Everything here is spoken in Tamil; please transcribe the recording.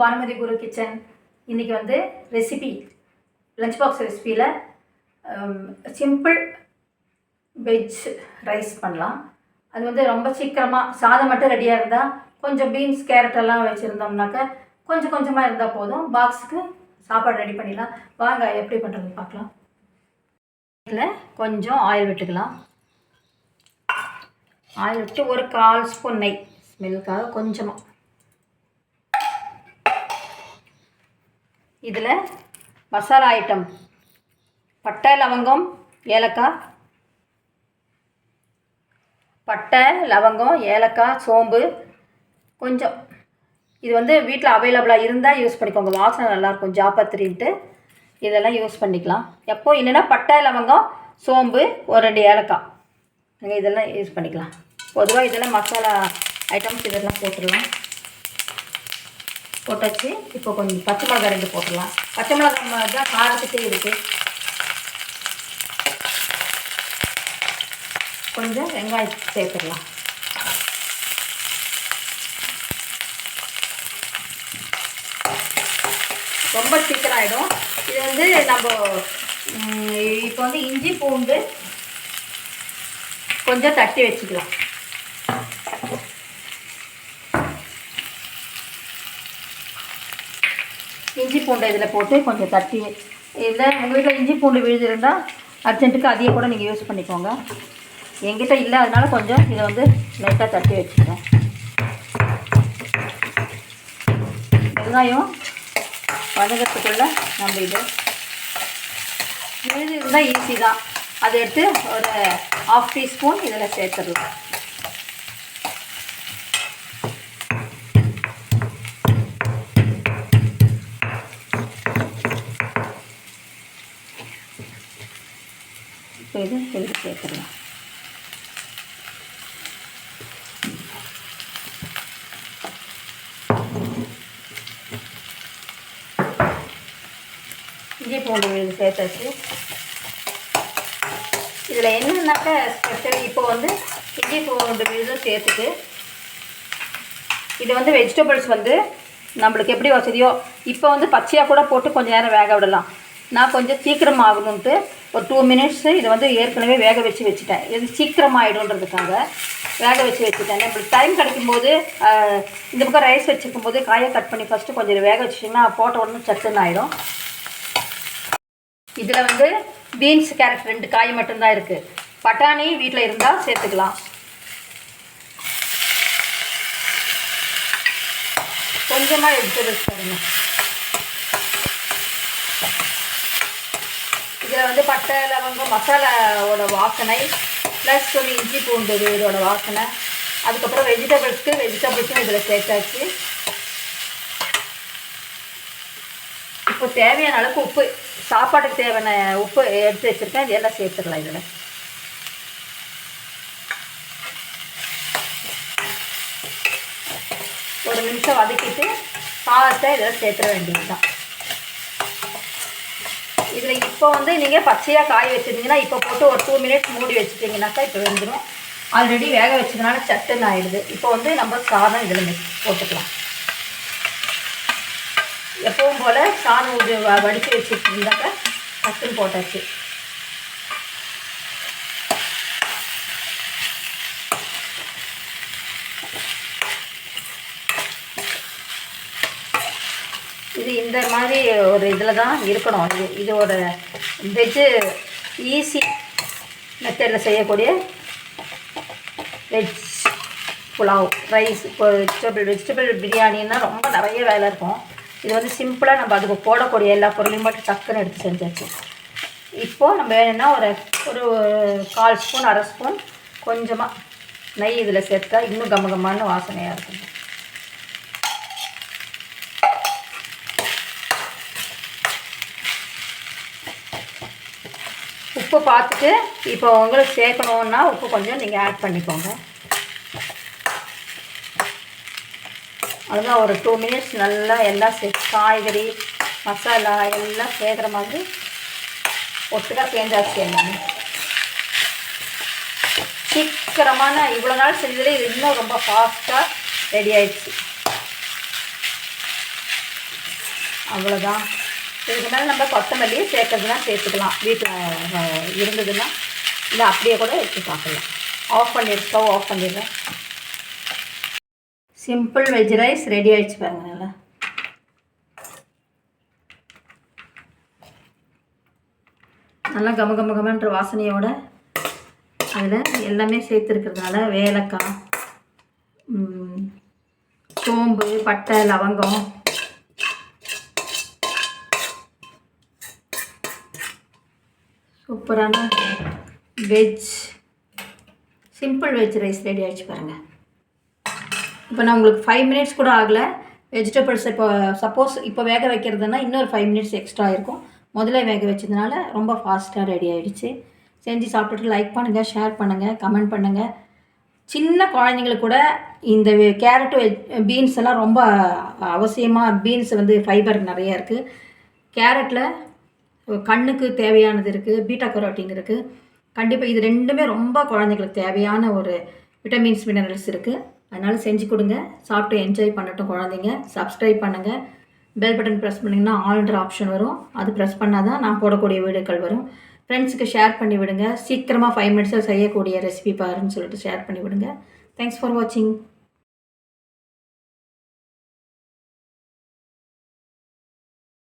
பானுமதி குரு கிச்சன் இன்றைக்கி வந்து ரெசிபி லஞ்ச் பாக்ஸ் ரெசிபியில் சிம்பிள் வெஜ் ரைஸ் பண்ணலாம். அது வந்து ரொம்ப சீக்கிரமாக சாதம் மட்டும் ரெடியாக இருந்தால் கொஞ்சம் பீன்ஸ் கேரட் எல்லாம் வச்சுருந்தோம்னாக்கா கொஞ்சம் கொஞ்சமாக இருந்தால் போதும், பாக்ஸுக்கு சாப்பாடு ரெடி பண்ணிடலாம். வாங்க எப்படி பண்ணுறது பார்க்கலாம். இதில் கொஞ்சம் ஆயில் விட்டுக்கலாம். ஆயில் விட்டு ஒரு 1/4 ஸ்பூன் நெய் ஸ்மெல்லுக்காக கொஞ்சமாக. இதில் மசாலா ஐட்டம் பட்டை லவங்கம் ஏலக்காய், பட்டை லவங்கம் ஏலக்காய் சோம்பு கொஞ்சம். இது வந்து வீட்டில் அவைலபிளாக இருந்தால் யூஸ் பண்ணிக்கோங்க, வாசனை நல்லாயிருக்கும். ஜாப்பத்திரின்ட்டு இதெல்லாம் யூஸ் பண்ணிக்கலாம். எப்போ இல்லைன்னா பட்டை லவங்கம் சோம்பு ஒரு 2 ஏலக்காய் நீங்கள் இதெல்லாம் யூஸ் பண்ணிக்கலாம். பொதுவாக இதெல்லாம் மசாலா ஐட்டம்ஸ் இதெல்லாம் போட்டுடலாம். போட்டாச்சு. இப்போ கொஞ்சம் பச்சை மிளகாய் 2 போட்டுடலாம். பச்சை மிளகாய் தான் காரத்துக்கே இருக்குது. கொஞ்சம் வெங்காயம் சேர்த்துடலாம். ரொம்ப சீக்கிரம் ஆகிடும். இது வந்து நம்ம இப்போ வந்து இஞ்சி பூண்டு கொஞ்சம் தட்டி வச்சுக்கலாம். இஞ்சி பூண்டை இதில் போட்டு கொஞ்சம் தட்டி, இதில் உங்கள் வீட்டில் இஞ்சி பூண்டு விழுந்திருந்தால் அர்ஜென்ட்டுக்கு அதையே கூட நீங்கள் யூஸ் பண்ணிக்கோங்க. என்கிட்ட இல்லை, அதனால கொஞ்சம் இதை வந்து லைட்டாக தட்டி வச்சுக்கிறேன். வெங்காயம் வதங்கிறதுக்குள்ள நம்ம இது விழுது இருந்தால் ஈஸி தான். அதை எடுத்து ஒரு 1/2 டீஸ்பூன் இதில் சேர்த்துடலாம். இப்போ இது சேர்த்துடலாம். இஞ்சி பூண்டு விழுது சேர்த்தாச்சு. இதில் என்னன்னாக்கா ஸ்பெஷல், இப்போ வந்து இஞ்சி பூண்டு விழுதும் சேர்த்துட்டு இது வந்து வெஜிடபிள்ஸ் வந்து நம்மளுக்கு எப்படி வசதியோ இப்போ வந்து பச்சையாக கூட போட்டு கொஞ்சம் நேரம் வேக விடலாம். நான் கொஞ்சம் சீக்கிரம் ஆகணுன்ட்டு ஒரு 2 மினிட்ஸு இதை வந்து ஏற்கனவே வேக வச்சுட்டேன். இது சீக்கிரமாகிடுன்றதுக்காக வேக வச்சுட்டேன். நம்மளுக்கு டைம் கிடைக்கும்போது இந்த பக்கம் ரைஸ் வச்சுருக்கும் போது காயை கட் பண்ணி ஃபஸ்ட்டு கொஞ்சம் வேக வச்சிட்டிங்கன்னா போட்ட உடனே சட்டுன்னு ஆகிடும். இதில் வந்து பீன்ஸ் கேரட் 2 காய் மட்டும்தான் இருக்குது. பட்டாணி வீட்டில் இருந்தால் சேர்த்துக்கலாம். கொஞ்சமாக வெஜிடபிள்ஸ் பாருங்க. இதில் வந்து பட்டை லவங்கம் மசாலாவோட வாசனை ப்ளஸ் கொஞ்சம் இஞ்சி பூண்டு இதோட வாசனை, அதுக்கப்புறம் வெஜிடபிள்ஸும் இதில் சேர்த்தாச்சு. இப்போ தேவையான அளவுக்கு உப்பு, சாப்பாட்டுக்கு தேவையான உப்பு எடுத்து வச்சுருக்கேன். இது எல்லாம் சேர்த்துக்கலாம். இதில் ஒரு நிமிஷம் வதக்கிட்டு சாதத்தை இதில் சேர்த்துட வேண்டியது தான். இதில் இப்போ வந்து நீங்கள் பச்சையாக காய வச்சுருந்தீங்கன்னா இப்போ போட்டு ஒரு 2 மினிட்ஸ் மூடி வச்சுட்டிங்கனாக்கா இப்போ வெந்துடும். ஆல்ரெடி வேக வச்சதுனால சட்டுன்னு ஆகிடுது. இப்போ வந்து நம்ம சாதம் இதில் போட்டுக்கலாம். எப்பவும் போல் சாதம் வடித்து வச்சுட்டு இருந்தாக்கா சட்டுன்னு போட்டாச்சு. இது இந்த மாதிரி ஒரு இதில் தான் இருக்கணும். இதோட வெஜ்ஜு ஈஸி மெத்தடில் செய்யக்கூடிய வெஜ் புலாவ் ரைஸ். இப்போ வெஜிடபிள் பிரியாணின்னா ரொம்ப நிறைய வேலை இருக்கும். இது வந்து சிம்பிளாக நம்ம அதுக்கு போடக்கூடிய எல்லா பொருளையும் மட்டும் டக்குன்னு எடுத்து செஞ்சாச்சு. இப்போது நம்ம வேணும்னா ஒரு 1/4 ஸ்பூன் 1/2 ஸ்பூன் கொஞ்சமாக நெய் இதில் சேர்த்தா இன்னும் கமகமான வாசனையாக இருக்கும். உப்பு பார்த்துட்டு இப்போ உங்களுக்கு சேர்க்கணுன்னா உப்பு கொஞ்சம் நீங்கள் ஆட் பண்ணிக்கோங்க. அதுதான் ஒரு 2 மினிட்ஸ் நல்லா எல்லாம் காய்கறி மசாலா எல்லாம் சேர்க்குற மாதிரி ஒட்டுக்காக சேர்ந்தாச்சு. எல்லாமே சீக்கிரமான இவ்வளோ நாள் செஞ்சதுலேயே இது இன்னும் ரொம்ப ஃபாஸ்ட்டாக ரெடி ஆயிடுச்சு. அவ்வளோதான். இதுக்கு மேலே நம்ம கொத்தமல்லியை சேர்க்கறதுனா சேர்த்துக்கலாம், வீட்டில் இருந்ததுன்னா. இல்லை அப்படியே கூட எடுத்து சாப்பிட்லாம். ஸ்டவ் ஆஃப் பண்ணிடுறேன். சிம்பிள் வெஜ் ரைஸ் ரெடி ஆகிடுச்சு பாருங்க. நல்லா கமன்ற வாசனையோட அதில் எல்லாமே சேர்த்துருக்கிறதுனால ஏலக்காய், சோம்பு, பட்டை, லவங்கம், சூப்பரான சிம்பிள் வெஜ் ரைஸ் ரெடி ஆகிடுச்சு பாருங்கள். இப்போ நான் உங்களுக்கு 5 மினிட்ஸ் கூட ஆகலை. வெஜிடபிள்ஸ் இப்போ சப்போஸ் இப்போ வேக வைக்கிறதுனா இன்னொரு 5 மினிட்ஸ் எக்ஸ்ட்ரா இருக்கும். முதல்ல வேக வச்சதுனால ரொம்ப ஃபாஸ்ட்டாக ரெடி ஆகிடுச்சு. செஞ்சு சாப்பிட்டுட்டு லைக் பண்ணுங்கள், ஷேர் பண்ணுங்கள், கமெண்ட் பண்ணுங்கள். சின்ன குழந்தைங்களுக்கு கூட இந்த கேரட்டு, பீன்ஸ் எல்லாம் ரொம்ப அவசியமாக. பீன்ஸ் வந்து ஃபைபர் நிறையா இருக்குது. கேரட்டில் கண்ணுக்கு தேவையானது இருக்குது, பீட்டா கரோட்டின் இருக்குது. கண்டிப்பாக இது ரெண்டுமே ரொம்ப குழந்தைங்களுக்கு தேவையான ஒரு விட்டமின்ஸ், மினரல்ஸ் இருக்குது. அதனால் செஞ்சு கொடுங்க, சாப்பிட்டு என்ஜாய் பண்ணட்டும் குழந்தைங்க. சப்ஸ்கிரைப் பண்ணுங்கள். பெல் பட்டன் ப்ரெஸ் பண்ணிங்கன்னா ஆல்ன்ற ஆப்ஷன் வரும். அது ப்ரெஸ் பண்ணால் தான் நான் போடக்கூடிய வீடியோக்கள் வரும். ஃப்ரெண்ட்ஸுக்கு ஷேர் பண்ணி விடுங்க. சீக்கிரமாக 5 மினிட்ஸில் செய்யக்கூடிய ரெசிபி பாருன்னு சொல்லிட்டு ஷேர் பண்ணி விடுங்க. தேங்க்ஸ் ஃபார் வாட்சிங்.